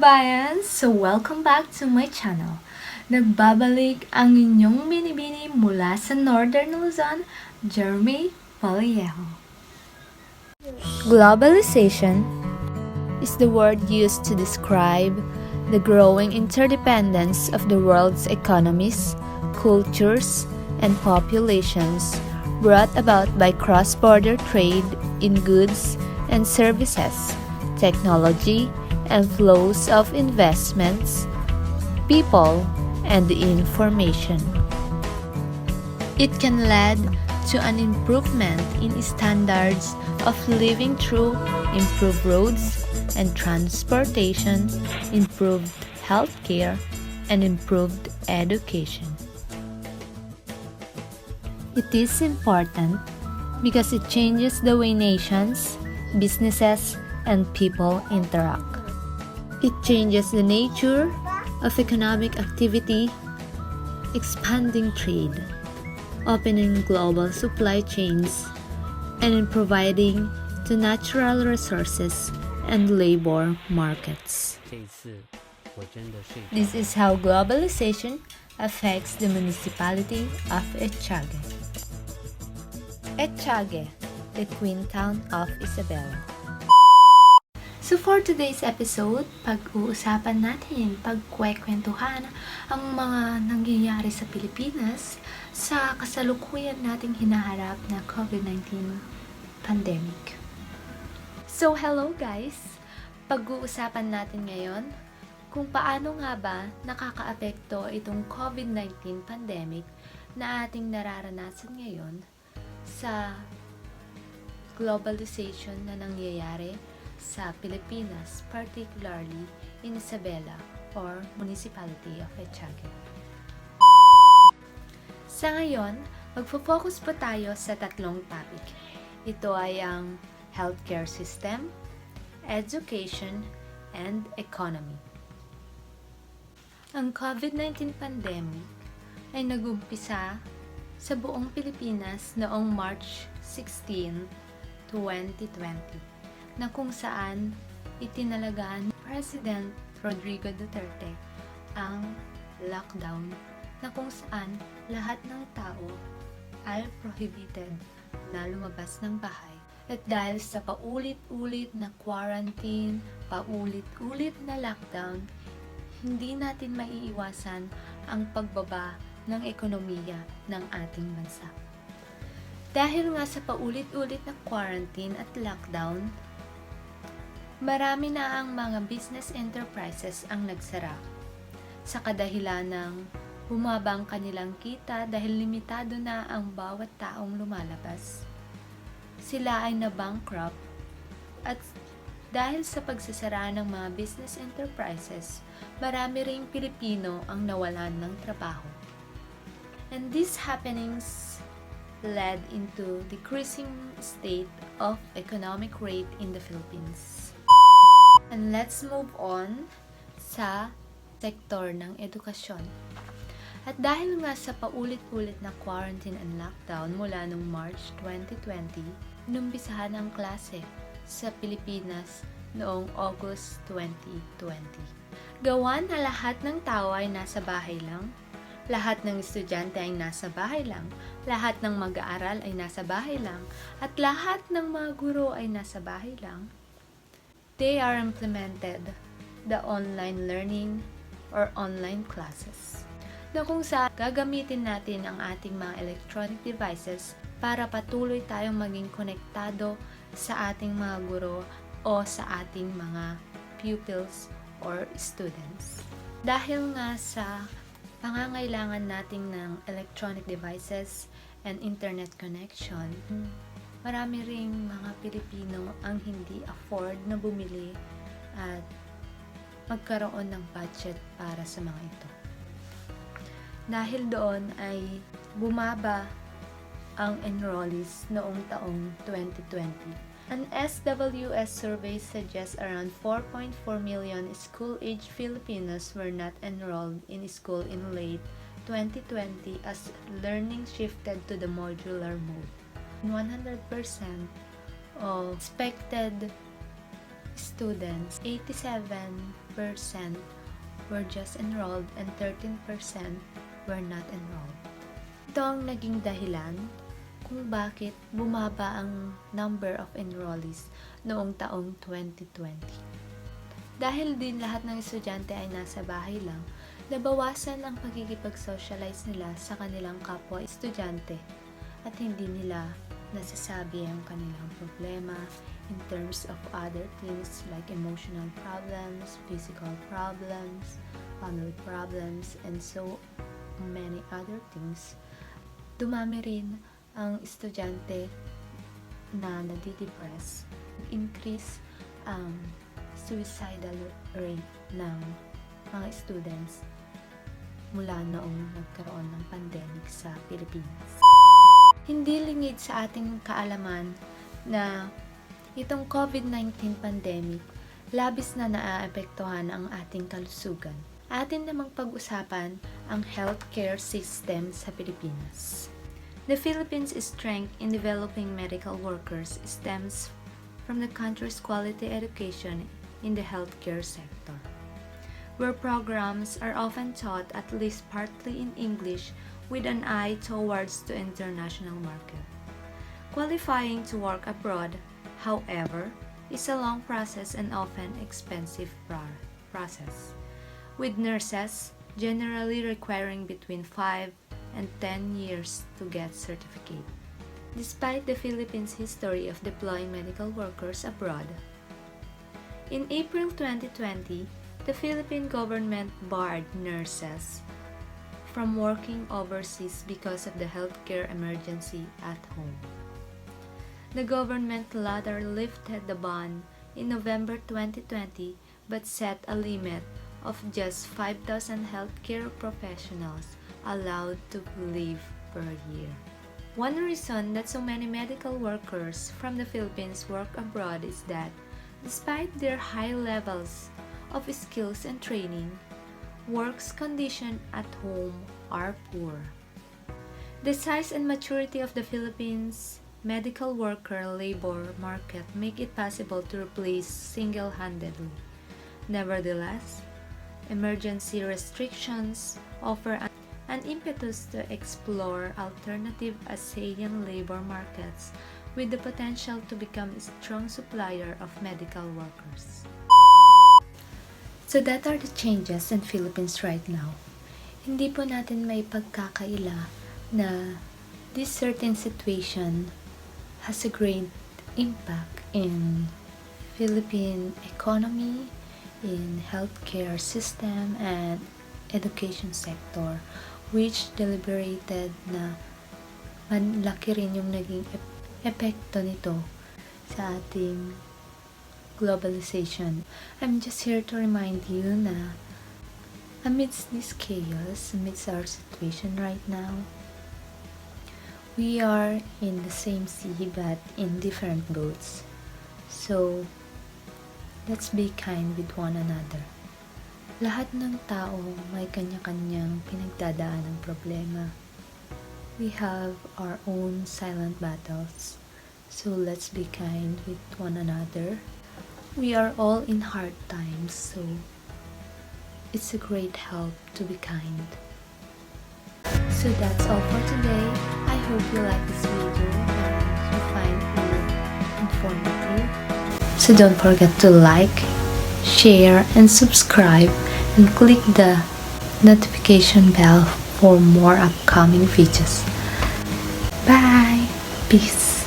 kababayan! So welcome back to my channel. Nagbabalik ang inyong binibini mula sa Northern Luzon, Jeromae, Vallejo. Globalization is the word used to describe the growing interdependence of the world's economies, cultures, and populations brought about by cross-border trade in goods and services, technology, and flows of investments, people, and information. It can lead to an improvement in standards of living through improved roads and transportation, improved healthcare, and improved education. It is important because it changes the way nations, businesses, and people interact. It changes the nature of economic activity, expanding trade, opening global supply chains, and in providing to natural resources and labor markets. This is how globalization affects the municipality of ECHAGUE. ECHAGUE, the Queen Town of Isabela. So for today's episode, pag-uusapan natin, pagkwekwentuhan ang mga nangyayari sa Pilipinas sa kasalukuyan nating hinaharap na Covid-19 pandemic. So hello guys! Pag-uusapan natin ngayon kung paano nga ba nakakaapekto itong Covid-19 pandemic na ating nararanasan ngayon sa globalization na nangyayari sa Pilipinas, particularly in Isabela or Municipality of ECHAGUE. Sa ngayon, magfo-focus po tayo sa tatlong topic. Ito ay ang healthcare system, education, and economy. Ang COVID-19 pandemic ay nag-umpisa sa buong Pilipinas noong March 16, 2020. Na kung saan itinalagaan ni President Rodrigo Duterte ang lockdown na kung saan lahat ng tao ay prohibited na lumabas ng bahay. At dahil sa paulit-ulit na quarantine, paulit-ulit na lockdown, hindi natin maiiwasan ang pagbaba ng ekonomiya ng ating bansa. Dahil nga sa paulit-ulit na quarantine at lockdown, marami na ang mga business enterprises ang nagsara sa kadahilan ng bumaba ang kanilang kita dahil limitado na ang bawat taong lumalabas. Sila ay na-bankrupt at dahil sa pagsasara ng mga business enterprises, marami ring Pilipino ang nawalan ng trabaho. And these happenings led into decreasing state of economic rate in the Philippines. And let's move on sa sektor ng edukasyon. At dahil nga sa paulit-ulit na quarantine and lockdown mula noong March 2020, inumpisahan ang klase sa Pilipinas noong August 2020. Gawa na lahat ng tao ay nasa bahay lang, lahat ng estudyante ay nasa bahay lang, lahat ng mag-aaral ay nasa bahay lang, at lahat ng mga guro ay nasa bahay lang, they are implemented the online learning or online classes na kung saan gagamitin natin ang ating mga electronic devices para patuloy tayong maging konektado sa ating mga guro o sa ating mga pupils or students. Dahil nga sa pangangailangan natin ng electronic devices and internet connection, marami ring mga Pilipino ang hindi afford na bumili at magkaroon ng budget para sa mga ito. Dahil doon ay bumaba ang enrollees noong taong 2020. An SWS survey suggests around 4.4 million school-age Filipinos were not enrolled in school in late 2020 as learning shifted to the modular mode. 100% of expected students, 87% were just enrolled and 13% were not enrolled. Ito ang naging dahilan kung bakit bumaba ang number of enrollees noong taong 2020. Dahil din lahat ng estudyante ay nasa bahay lang, nabawasan ang pagkikipag-socialize nila sa kanilang kapwa estudyante at hindi nila nasasabi ang kanilang problema in terms of other things like emotional problems, physical problems, family problems, and so many other things. Dumami rin ang estudyante na nadidepress. Increase ang suicidal rate ng mga students mula noong nagkaroon ng pandemic sa Pilipinas. Hindi lingid sa ating kaalaman na itong COVID-19 pandemic labis na naaapektuhan ang ating kalusugan. Atin namang pag-usapan ang healthcare system sa Pilipinas. The Philippines' strength in developing medical workers stems from the country's quality education in the healthcare sector, where programs are often taught at least partly in English with an eye towards the international market. Qualifying to work abroad, however, is a long process and often expensive process, with nurses generally requiring between 5 and 10 years to get certificate. Despite the Philippines' history of deploying medical workers abroad, in April 2020, the Philippine government barred nurses from working overseas because of the healthcare emergency at home. The government later lifted the ban in November 2020 but set a limit of just 5,000 healthcare professionals allowed to leave per year. One reason that so many medical workers from the Philippines work abroad is that despite their high levels of skills and training, work's conditions at home are poor. The size and maturity of the Philippines medical worker labor market make it possible to replace single-handedly. Nevertheless, emergency restrictions offer an impetus to explore alternative ASEAN labor markets with the potential to become a strong supplier of medical workers. So that are the changes in Philippines right now. Hindi po natin may pagkakaila na this certain situation has a great impact in Philippine economy, in healthcare system, and education sector, which deliberated na malaki rin yung naging epekto nito sa ating globalization. I'm just here to remind you na amidst this chaos, amidst our situation right now, we are in the same sea but in different boats. So, let's be kind with one another. Lahat ng tao may kanya-kanyang pinagdadaan ng problema. We have our own silent battles. So let's be kind with one another. We are all in hard times, so it's a great help to be kind. So that's all for today. I hope you like this video and you find it informative. So don't forget to like, share, and subscribe, and click the notification bell for more upcoming videos. Bye! Peace!